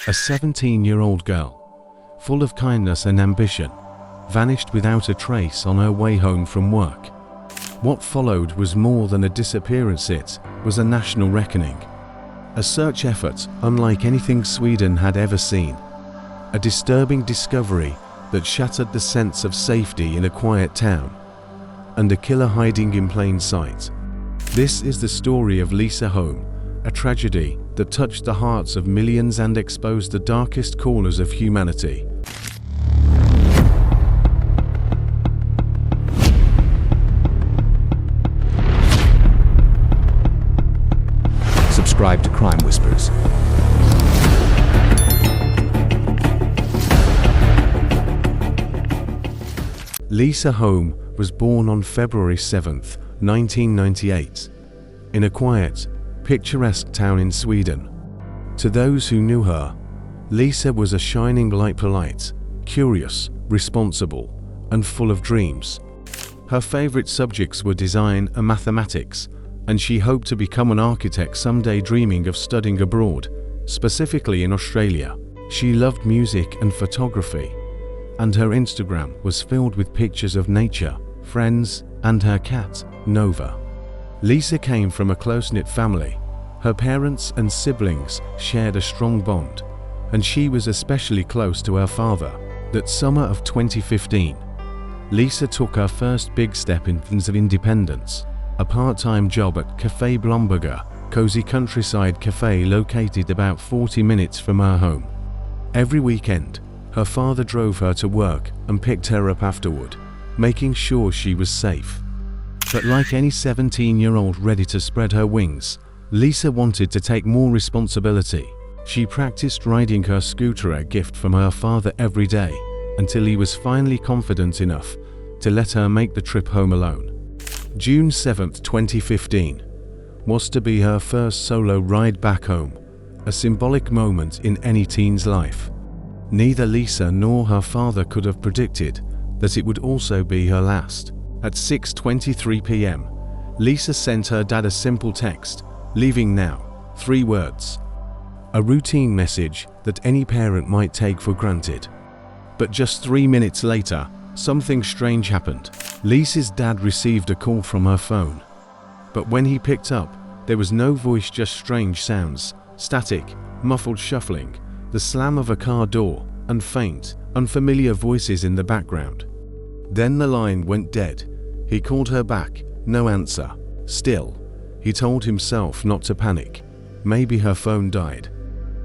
A 17-year-old girl, full of kindness and ambition, vanished without a trace on her way home from work. What followed was more than a disappearance, it was a national reckoning. A search effort unlike anything Sweden had ever seen. A disturbing discovery that shattered the sense of safety in a quiet town. And a killer hiding in plain sight. This is the story of Lisa Holm, a tragedy that touched the hearts of millions and exposed the darkest corners of humanity. Subscribe to Crime Whispers. Lisa Holm was born on February 7, 1998, in a quiet, picturesque town in Sweden. To those who knew her, Lisa was a shining light, polite, curious, responsible, and full of dreams. Her favorite subjects were design and mathematics, and she hoped to become an architect someday, dreaming of studying abroad, specifically in Australia. She loved music and photography, and her Instagram was filled with pictures of nature, friends, and her cat, Nova. Lisa came from a close-knit family. Her parents and siblings shared a strong bond, and she was especially close to her father. That summer of 2015, Lisa took her first big step in terms of independence, a part-time job at Café Blomberg, a cozy countryside cafe located about 40 minutes from her home. Every weekend, her father drove her to work and picked her up afterward, making sure she was safe. But like any 17-year-old ready to spread her wings, Lisa wanted to take more responsibility. She practiced riding her scooter, a gift from her father, every day, until he was finally confident enough to let her make the trip home alone. June 7, 2015, was to be her first solo ride back home, a symbolic moment in any teen's life. Neither Lisa nor her father could have predicted that it would also be her last. At 6:23 p.m., Lisa sent her dad a simple text, "Leaving now," 3 words. A routine message that any parent might take for granted. But just 3 minutes later, something strange happened. Lisa's dad received a call from her phone. But when he picked up, there was no voice, just strange sounds, static, muffled shuffling, the slam of a car door, and faint, unfamiliar voices in the background. Then the line went dead. He called her back, no answer. Still, he told himself not to panic. Maybe her phone died.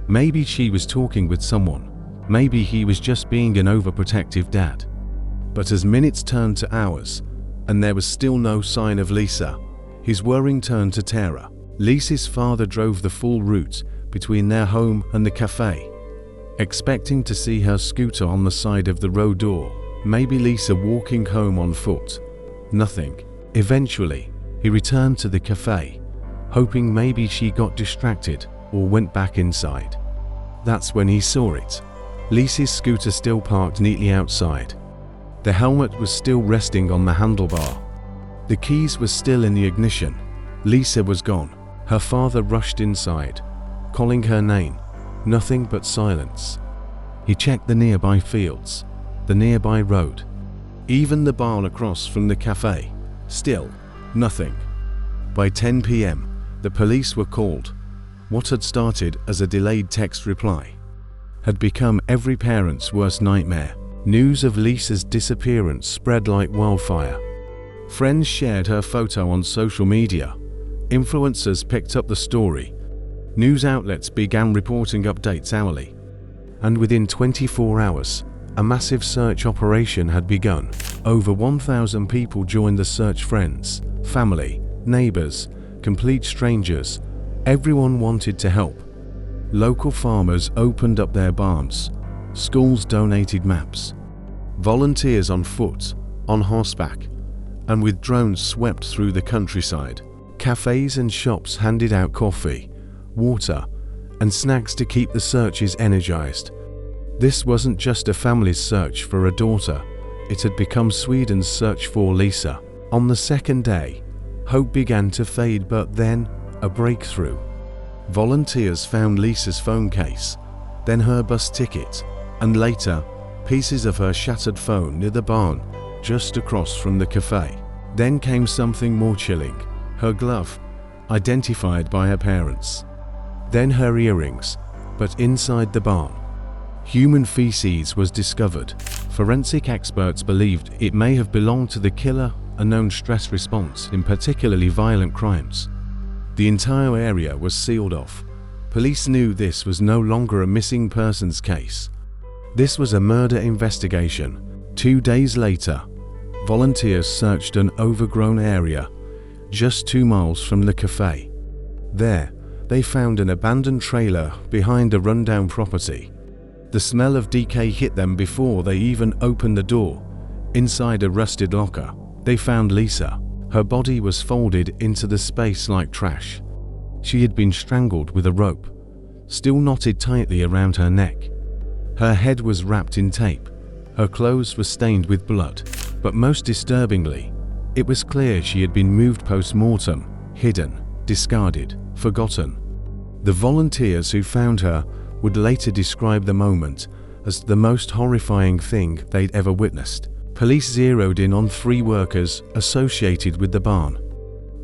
Maybe she was talking with someone. Maybe he was just being an overprotective dad. But as minutes turned to hours, and there was still no sign of Lisa, his worrying turned to terror. Lisa's father drove the full route between their home and the cafe, expecting to see her scooter on the side of the road, or maybe Lisa walking home on foot. Nothing. Eventually, he returned to the cafe, hoping maybe she got distracted or went back inside. That's when he saw it. Lisa's scooter still parked neatly outside. The helmet was still resting on the handlebar. The keys were still in the ignition. Lisa was gone. Her father rushed inside, calling her name. Nothing but silence. He checked the nearby fields, the nearby road, even the barn across from the cafe. Still, nothing. By 10 p.m., the police were called. What had started as a delayed text reply had become every parent's worst nightmare. News of Lisa's disappearance spread like wildfire. Friends shared her photo on social media. Influencers picked up the story. News outlets began reporting updates hourly. And within 24 hours, a massive search operation had begun. Over 1,000 people joined the search. Friends, family, neighbors, complete strangers. Everyone wanted to help. Local farmers opened up their barns. Schools donated maps. Volunteers on foot, on horseback, and with drones swept through the countryside. Cafes and shops handed out coffee, water, and snacks to keep the searches energized. This wasn't just a family's search for a daughter, it had become Sweden's search for Lisa. On the second day, hope began to fade, but then, a breakthrough. Volunteers found Lisa's phone case. then her bus ticket, and later, pieces of her shattered phone near the barn just across from the cafe. Then came something more chilling: her glove, identified by her parents. Then her earrings, but inside the barn. Human feces was discovered. Forensic experts believed it may have belonged to the killer, a known stress response in particularly violent crimes. The entire area was sealed off. Police knew this was no longer a missing persons case. This was a murder investigation. 2 days later, volunteers searched an overgrown area just 2 miles from the cafe. There, they found an abandoned trailer behind a rundown property. The smell of decay hit them before they even opened the door. Inside a rusted locker, they found Lisa. Her body was folded into the space like trash. She had been strangled with a rope, still knotted tightly around her neck. Her head was wrapped in tape. Her clothes were stained with blood. But most disturbingly, it was clear she had been moved post-mortem, hidden, discarded, forgotten. The volunteers who found her would later describe the moment as the most horrifying thing they'd ever witnessed. Police zeroed in on 3 workers associated with the barn: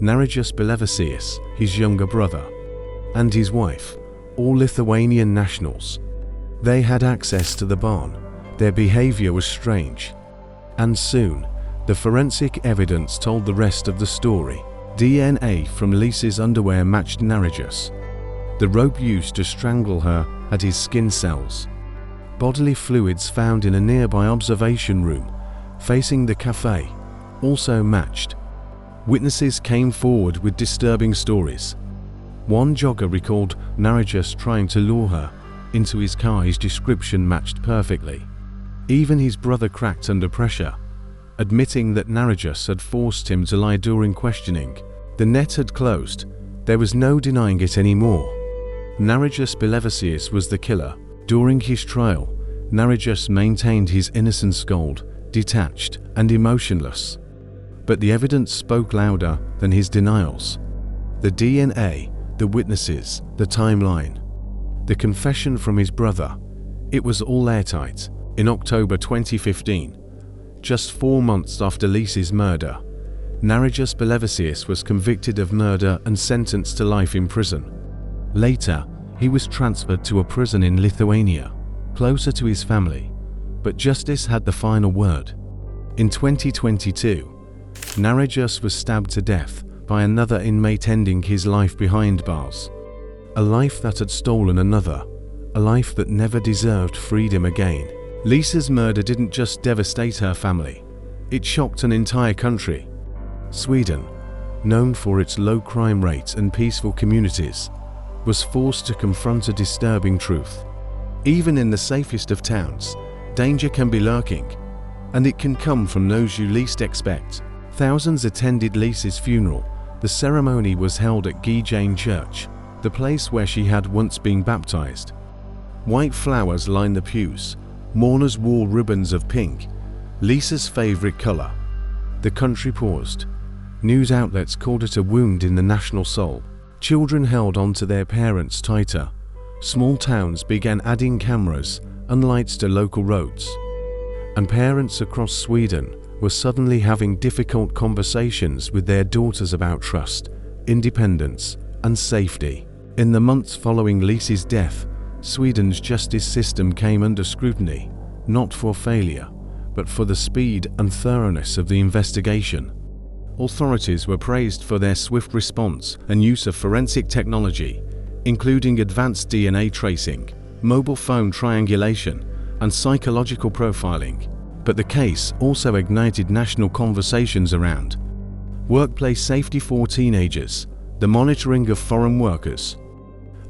Narijas Belevicius, his younger brother, and his wife, all Lithuanian nationals. They had access to the barn. Their behavior was strange. And soon, the forensic evidence told the rest of the story. DNA from Lisa's underwear matched Narijas. The rope used to strangle her had his skin cells. Bodily fluids found in a nearby observation room facing the cafe also matched. Witnesses came forward with disturbing stories. One jogger recalled Narijas trying to lure her into his car. His description matched perfectly. Even his brother cracked under pressure, admitting that Narijas had forced him to lie during questioning. The net had closed. There was no denying it anymore. Narijas Belevicius was the killer. During his trial, Narijas maintained his innocence, cold, detached, and emotionless. But the evidence spoke louder than his denials. The DNA, the witnesses, the timeline, the confession from his brother. It was all airtight. In October 2015, just 4 months after Lisa's murder, Narijas Belevicius was convicted of murder and sentenced to life in prison. Later, he was transferred to a prison in Lithuania, closer to his family, but justice had the final word. In 2022, Narijas was stabbed to death by another inmate, ending his life behind bars. A life that had stolen another, a life that never deserved freedom again. Lisa's murder didn't just devastate her family, it shocked an entire country. Sweden, known for its low crime rates and peaceful communities, was forced to confront a disturbing truth. Even in the safest of towns, danger can be lurking, and it can come from those you least expect. Thousands attended Lisa's funeral. The ceremony was held at Gijan Church, the place where she had once been baptized. White flowers lined the pews. Mourners wore ribbons of pink, Lisa's favorite color. The country paused. News outlets called it a wound in the national soul. Children held on to their parents tighter. Small towns began adding cameras and lights to local roads. And parents across Sweden were suddenly having difficult conversations with their daughters about trust, independence, and safety. In the months following Lisa's death, Sweden's justice system came under scrutiny, not for failure, but for the speed and thoroughness of the investigation. Authorities were praised for their swift response and use of forensic technology, including advanced DNA tracing, mobile phone triangulation, and psychological profiling. But the case also ignited national conversations around workplace safety for teenagers, the monitoring of foreign workers,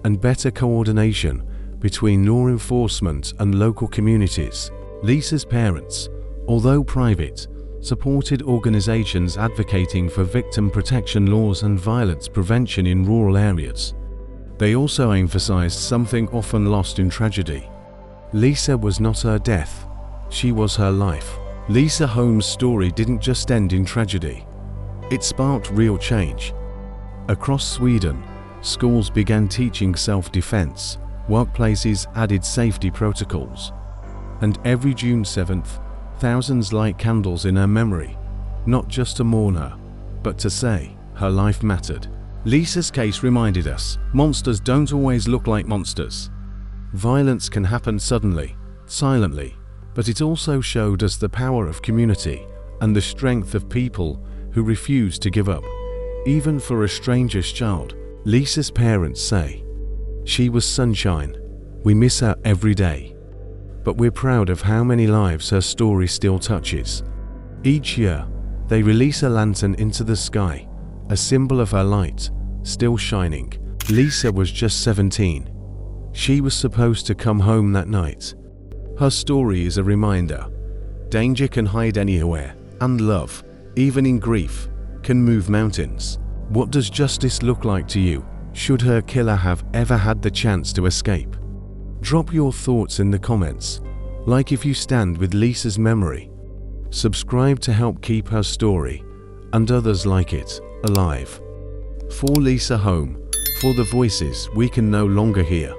and better coordination between law enforcement and local communities. Lisa's parents, although private, supported organizations advocating for victim protection laws and violence prevention in rural areas. They also emphasized something often lost in tragedy. Lisa was not her death, she was her life. Lisa Holm's story didn't just end in tragedy. It sparked real change. Across Sweden, schools began teaching self-defense. Workplaces added safety protocols. And every June 7th, thousands light candles in her memory, not just to mourn her, but to say her life mattered. Lisa's case reminded us, monsters don't always look like monsters. Violence can happen suddenly, silently, but it also showed us the power of community and the strength of people who refuse to give up, even for a stranger's child. Lisa's parents say, "She was sunshine. We miss her every day." But we're proud of how many lives her story still touches. Each year, they release a lantern into the sky, a symbol of her light, still shining. Lisa was just 17. She was supposed to come home that night. Her story is a reminder. Danger can hide anywhere, and love, even in grief, can move mountains. What does justice look like to you? Should her killer have ever had the chance to escape? Drop your thoughts in the comments. Like if you stand with Lisa's memory. Subscribe to help keep her story, and others like it, alive. For Lisa Holm, for the voices we can no longer hear.